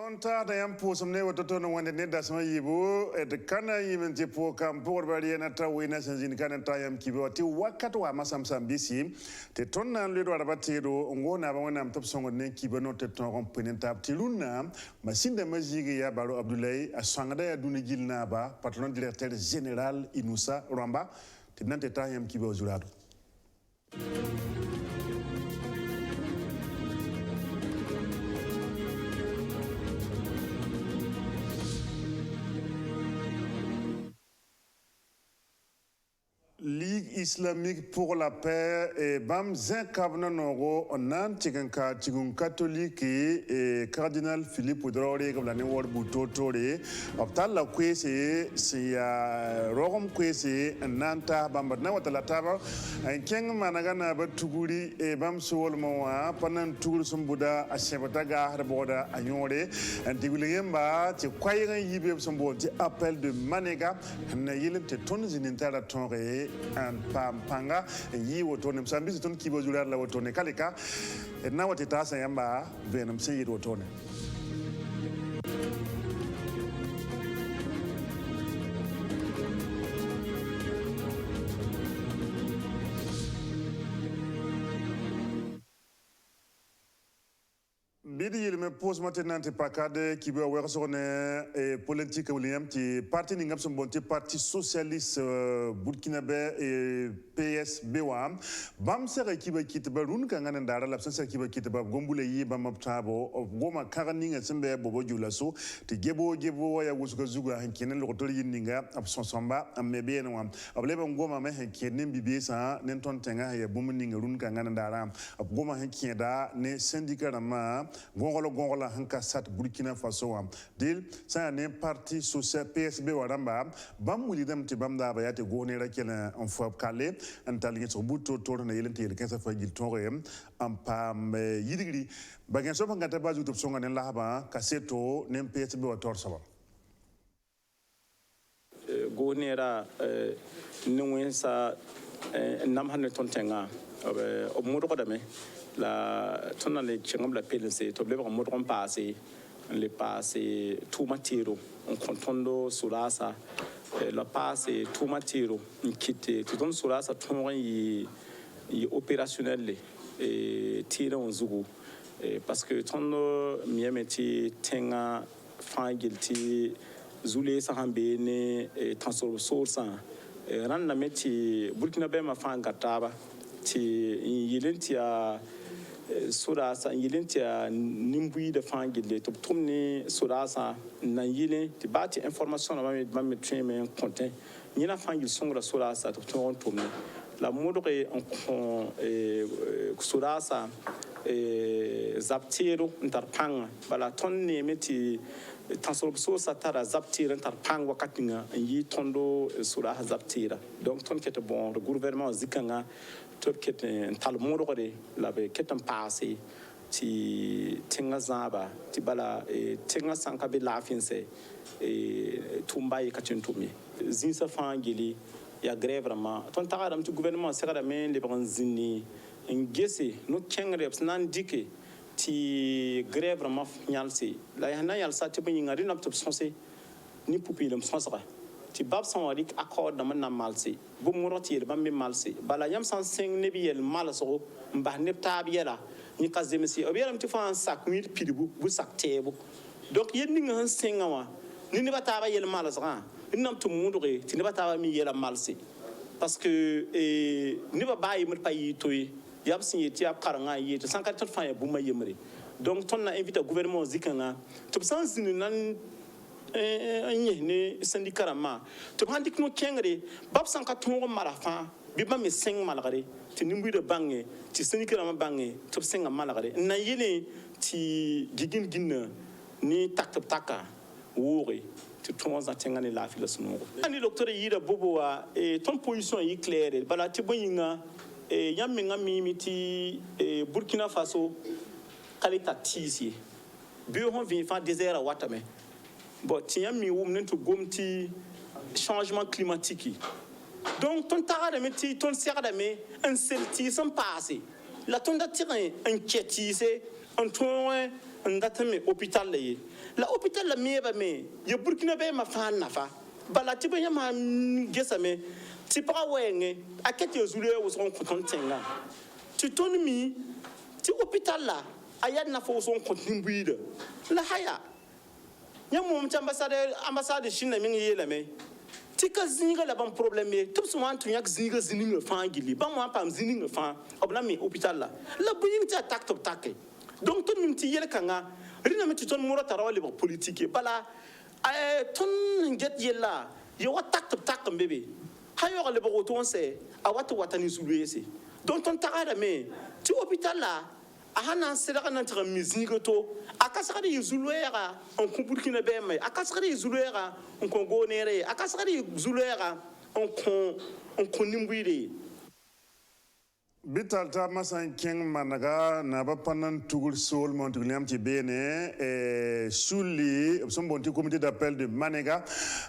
Tonta da yan po somne wato tono wande ne da sama yibo et kana yimen te po kam por bari na tawi na sanjin kana tayam kibo ti wakato wa masam sambisi te tonna le do rabatiro ngona ba wona top songo ne kibo no te ton rompenen tap ti luna masinde majigi ya baro Abdoulaye asangada ya duni gilna ba patron directeur général Inoussa Ramba te nante tayam kibo zulado. Ligue islamique pour la paix et bam zinkabna nogo onan tiganka tigun catholique et cardinal Philippe Oudrore comme la newor butotore optal la kwese si rogom kwese nanta bam na watala taba en keng managana batuguri e bam sol mowa panan tugul sumbuda ashebata ga harboda anyore en diguliyemba ti kwayen yibe sumbo ti appel de manega na yilem te tonzinintara tonre an panga yi wotone msambisi ton kibo jular la wotone kalika na watita sa yamba venam se yi wotone bidi yilme pos matenante pakade kibe wersone e politique william ti parti ni ngam bonti parti socialiste burkinabé et PSB wa bam sere kibe kitba run ka ngana ndara la sere kibe kitba gombule yi bam tabo goma karani nga sembe bobo julaso ti gebo ya wusuka zuga hankene lo tori yinga absonsamba amebe no am ableba ngoma me hankene bibesa nen ton tenga ya bumni nga run ka ngana ndara goma hankeda ne syndicat ma gongola hanka sat Burkina Faso am dil sa ne parti social PSB waramba bam wulidam ti bam da bayate gone rakela en fois calé antali so buto to na yelente yel 15 fa gil tore am pam yidigri bagen so ngata bazu to songa ne lahaba kaseto ne PSB wa tor saba gone ra nwen sa nam hanne ton tenga ob modo ko dame la tonna le chengam la PLC to bleba mo dron passé le passé tout matiro on contondo surasa la passé tout matiro quitte tout don surasa ton yi opérationnel et tira on zugu parce que ton miemeti tenga fangilti zule sahambe ne transfer source ran na meti Burkina be ma fanga taba ti yilentia surasa yilentia nimbui de fangile to tumni surasa na yilen ti bati information ma me treme content yina fangil songra surasa to tumni la modre on surasa zaptiro ntarpanga bala tonni meti transformation satara zaptira ntarpanga wakatinga yi tondo sura zaptira donc ton kete bon le gouvernement zikanga to kete tal modre la be ketan passé ti tinga zaba ti bala tinga sanka be lafinse tumbai katintumi zinsa fangili ya grève vraiment ton tagadam ti gouvernement sekada men le branzini ngese no kengre nan dike ti grève vraiment nyalsi la yana yalsa ti bin ngari nap to sonse ni pupilum sonsra ti bab sanwari accord na man malsi bu murati ba mi malsi bala yam san sing ne biel malso mba ne tabiela ni kazemsi obiram ti fan sak mit pidibu bu sak tebu donc yenni ngan singawa ni ne bataba yel malsa nam to mundure ti ne bataba mi yela malsi parce que ni ba bayi mut payi toy yab signé ti ap karanga yete 140 fa ya buma yemre donc ton na invité gouvernement zikanga to sans nan ne syndicat ma to handik no kengre bab 140 marafa bi ba me sing malagare ti nimbu de bange ti syndicat ma bange to singa malagare na yele ti gigin ginna ni taka wori ti tonza tengane la filasno ani docteur yida boboa ton position yi claire bala ti boyinga yammi ngami miti Burkina Faso kalita tisi bi on vient faire désert watame bon tiens mi wum to gomti changement climatique donc ton tarade meti ton serada me un celti sans passer la ton da tirer un ketise un ton ndatame hôpital la hôpital la meba me ye Burkina be ma fa nafa bala ti be ma gesame ti para wenge akete zulu wo son kontenga ti tonmi ti hôpital la ayad na fo son kontinbuide la haya nya mom ambassade Chine mi yela me ti ka zinga la ban problème tout so wan to yak zinga fa ngili ba mo pam zinga fa obna mi hôpital la buyin ti attaque top take donc ton mi ti yel kanga rina mi ti ton muro tarawali ba politique bala ton nget yella yo attaque top take mbebe hayo le ba to se awatu watani zuluese donc ton tagada me ti hôpital la ahana sera nan tra musique to akasaka de zuluera on Burkina be mai akasaka de zuluera on Congo nere akasaka de zuluera on nimbuire Bital ta masan keng managa na ba panan tugul sol montuliam ti bene suli sombonti comité d'appel de Manega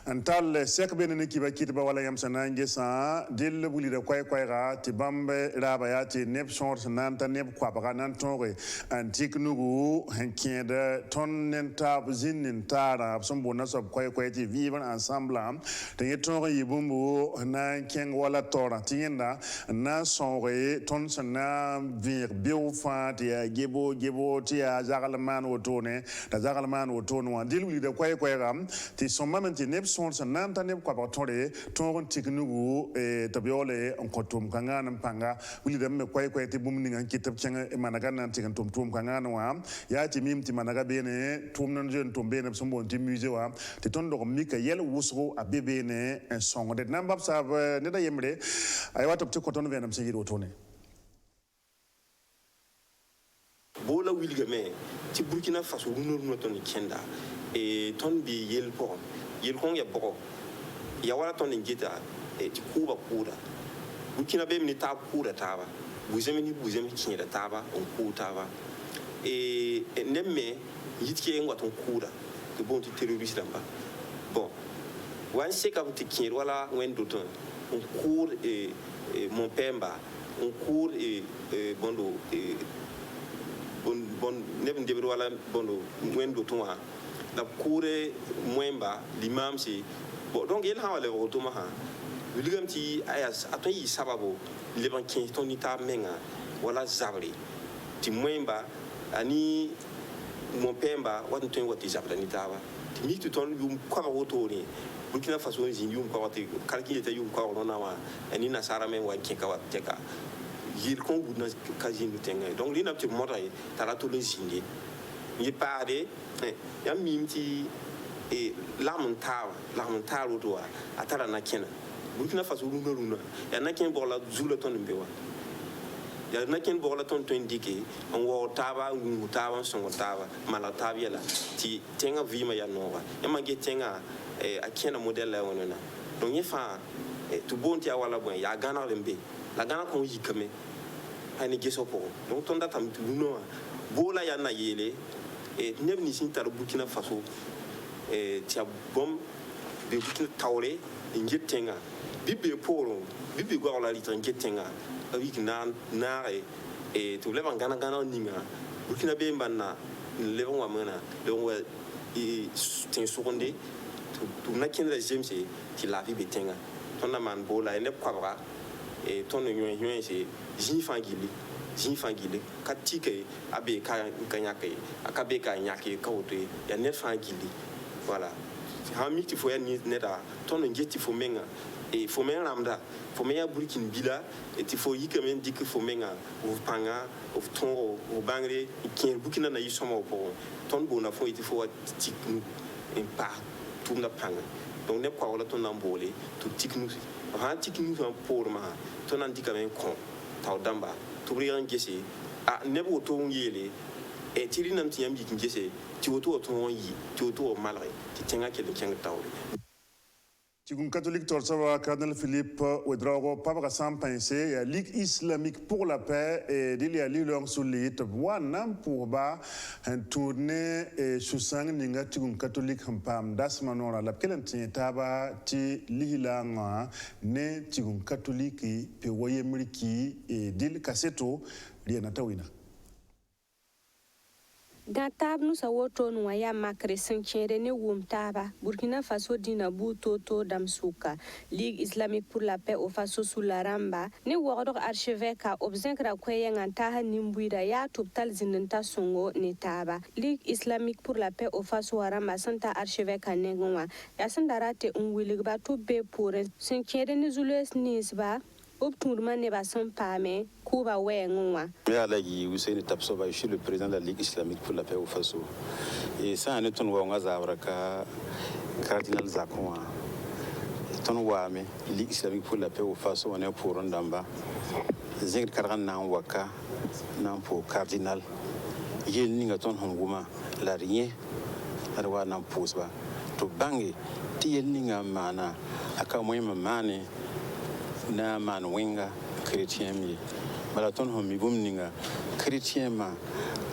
antal sek bene ne kiba kitba wala yam sanange sa del buli da kwai ra ti bambe raba ya ti nep short nan ta nep kwa ba nan tonre antik nugu henkien de ton nenta buzin nentara sombona sob kwai ti vivre ensemble te yetonre yibumbu na keng wala tora tienda na sonre ton sana vir biofa ti gebo ti zagalman wotone da zagalman wotone wa dilu de kwai ram ti sommamen ti nep son sana tane kwa batore ton tiknugu tabiole on kotum kanga nan panga wili de me kwai ti bumni ngan kitab changa managa nan ti tum kanga no wa ya ti mim ti managa bene tum nan jen tum bene sombon ti musée wa ti ton do mika yel wusro abebe ne en songo de nambab sa ne da yemre ay watop ti koton venam se yiro tone bola wilgame ti Burkina Faso no ton kenda e ton bi yel kong ya boko ya wala ton ngita e ti kuba kura Burkina be mi ta kura taba buzemi kinda taba on ku taba e nemme yitke ngwa ton kura de bon ti terroriste ba bon wan se ka ti kin wala wendo ton on cour et mon pemba on cour et bondo bon neben de wala bondo wendo toa la coure moemba l'imam si bon donc il ha le rotoma ha ligam ti ayas aton yi sababo le ban kin ton ita menga wala zabri ti moemba ani mon pemba wat ton wat zabra ni tawa ti mi tu ton yum kwa rotori Burkina Faso zin yum kwa te kalki te yum kwa rona wa ani na sara men wa kin ka wat teka yir kon budna kazin tenga donc lina ti moray tara to le zindi ni pare ya mimti e lamuntawa to atara na kena Burkina Faso runa ya na ken bola zula ton mbewa ya na ken bola ton to indike on wo taba songo taba mala tabiela ti tenga vima ya nova ya mage tenga a kena model la wonona donc yefa to bonti awala bon ya gana lembe la gana ko yikame hani geso po donc ton data mi tuno bola ya na yele nebni sintar Burkina Faso tia bom de Burkina tawre ngetenga bibe poro bibe gwa la litre ngetenga avec na to levan gana ninga Burkina be mbanna levan wa mana donc wa tin seconde to na kin la james ti la bibe tenga ton na man bola ne kwabra ton nyon se jin fangili katike abe kanyake akabe kanyake kawte ya net fangili voilà hami ti fo ya ni neta ton ngeti fo menga e fo men ramda fo men ya Burkina bila e ti fo yikamen dik fo menga o panga o ton o bangre kin Burkina na yisomo po ton bona fo ti fo tiknu en pa tumna panga donc ne kwa wala ton nambole to tiknu ha tiknu pour ma ton andika men kon taw damba to brian gese a nebo to yele e tiri nam ti yambi gese ti woto to yi ti woto malre ti tenga ke de kenga tawre Tigun catholique Torsawa, Cardinal Philippe Ouedraogo, Papa Sampense, la Ligue islamique pour la paix et Dilia Lilong Soulit, Wanam pour ba, un tournée et Susang Ninga Tigun catholique Hampam, Dasmanora, la Kelantine Taba, Ti Lihilanga, Ne Tigun catholique, Pewaye Muriki et Dil Kasseto, Lianatawina. Gantab nu sa woto nu ya makre sankere ne wumtaba Burkina Faso dina butoto damsuka Ligue islamique pour la paix au Faso sous la ramba ne wogdo archevêque obzenkra kweye ngantaha nimbuida ya tuptal zinenta songo ne taba Ligue islamique pour la paix au Faso ramba santa archevêque nengonwa ya sandarate unwiligba tubbe pour sankere ne zules nisba obtourman ne ba sampame kuba wengonwa. Je suis le président de la Ligue islamique pour la paix au Faso. Et ça, on est un cardinal Zakoua. La Ligue islamique pour la paix au Faso, on est pour Rondamba. Zeng Karan Waka, non pour cardinal. Yel Ningaton Honguma, la rien, la roi n'en pose pas. To bangi, Tiel Ninga Mana, Akamwema Mane, na man winga chrétien mi. Malaton ho mi bumninga chrétien ma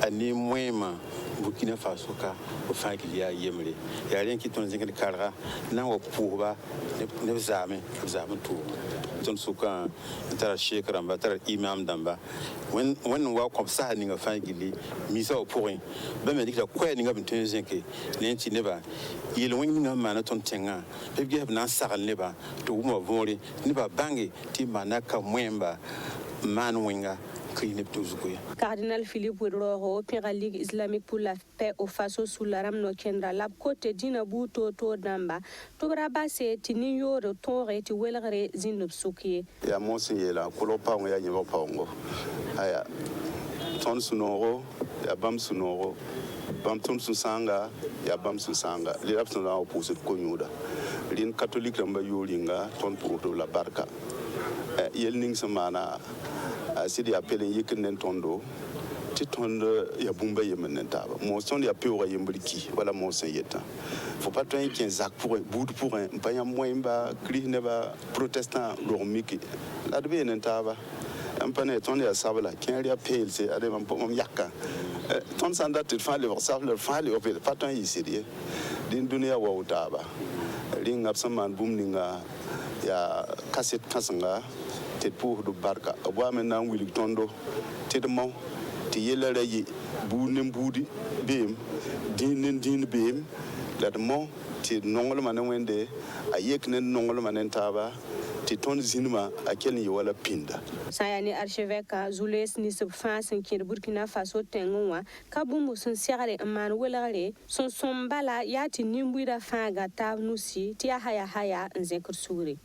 ani mwema Burkina Faso ka o fanki ya yemre ya ren ki ton zinga karra na wo pouba ne zame tu ton suka tara shekara ba tara imam damba when wa kom sa ninga fanki li mi so pourin ba me dikta ko ninga bin zinke ne ti ne ba yel winga mana ton tenga be ge na sagal ne ba to mo vori ne ba bangi ti manaka mwemba man winga. Cardinal Philippe Ouedraogo, Pira Ligue islamique pour la paix au Faso sous la rame no kendra lab côté dina buto to damba to braba se tini yo retour ti welgre zinub suki ya monsi la kolopa ya nyiba paongo aya ton sunoro ya bam sunoro bam ton susanga ya bam susanga li rapsna la opuse ko nyuda lin catholique ramba yolinga ton pour la barka yel ning samana sidi appelé yeknen tondo ti tondo ya bumba yemen taba mo son ya peura yembriki wala mo sen yeta faut pas toi qui zak pour bout pour un pas ya moimba cri ne ba protestant lormiki la de ben taba un pané ton ya sabla qui a appelé c'est ade mam yakka ton sanda te fa le sable fa le pas toi ici din dunia wa utaba ring up saman bumninga ya cassette kasanga tet pour du barka abwa men na wili tondo tet mo ti yelere yi bunem budi bem din bem la mo ti nongol manen wende ayek nen nongol manen taba ti ton zinma akel yi wala pinda sayani archevêque Jules ni sub France qui Burkina Faso tengonwa kabumu sun siare man welare son sombala yati nimbuida fanga tab nusi ti haya nzekur suri.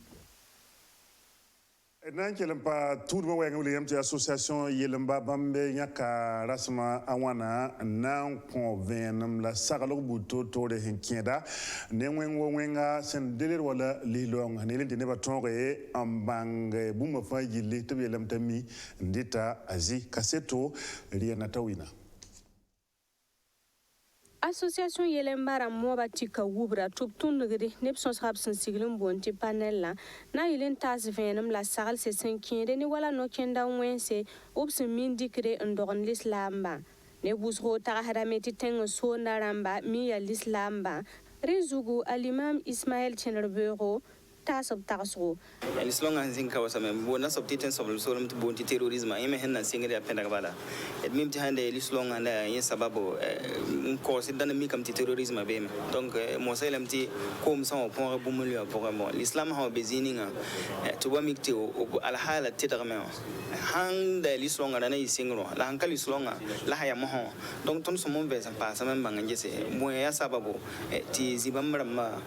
Nan kelempa tout mo wenga william ti association yelemba bambe nyaka rasma awana nan convenam la sagalo buto to de hinkienda ne wenga sen deler wala lilong ne lente ne batonge ambang buma fa yille to yelam tami ndita azi kaseto riana tawina. Association Yelembara Moba Tika Wubra Tup Tundugri, Nepson Habson Siglum Bonti Panella, na Yelen Tas Venom, La Salle se 5 any wala no kenda wense, Ops Mindicre and Don Lislamba. Nebus Rota Harameti Tengo Sona Ramba, Mia Lislamba, Rezugu Alimam Ismail Chenerbero. Tas of Tasro. As long as Zinka was a bonus of titans of Solom to Bonti terrorism, I am a hen and singing at Penagabala. It means behind the list long and yes, Sababo, course, it doesn't make terrorism a beam. Don't Mosalem tea, come some of Pora Bumulia Poramo, Islam how bezinning to Wamik Alhala Tetramer. Hang the list longer than a single, Lankal is longer, Lahaya Moho, don't turn some moves and pass a member and just say, Moya Sababo, Tizibamba,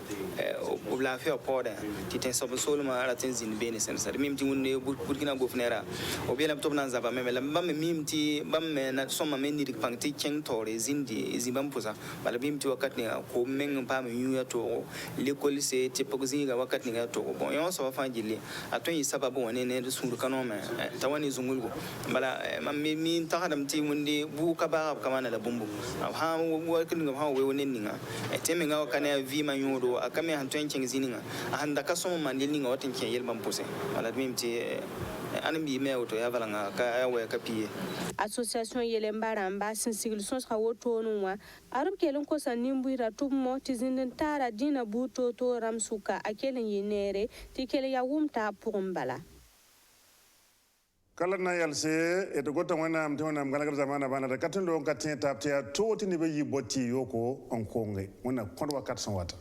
Ulafia Porter. Titans of Solomon are attends in Venice and Mim to Burkina Bufnera, Obiela Topnanza, Mimti, Bam, some many Panti Cheng Torres, Zindi, Zibampusa, but Bim to a Katnia, Coming Pam, to Liquid say Tipoziga, Wakatnia to I also find Gilly, a 20 Sababo and in the Sundukanoma, Tawani Zungu, but I mean Tahadam team when the Bukaba Kamana the Bumbu, of how working of how we were ending, a taming our Kana Vima Yudo, a Kame and trenching Zininga, and the Casson Mandilling or Tinky Yelbampose, and at Mimti. Association Yelembaramba since Sigilsons Hawotonua, Arab Kelunkos and Nimbuira two mortis in the Tara Dina Buto to Ramsuka, Akelen Yenere, Tikelia Wumta Pumbala. kala na yalse e to gota wana mtona mgala zamana bana da katundo katin tapte to tini be yiboti yoko on konge wana kondo 400 wata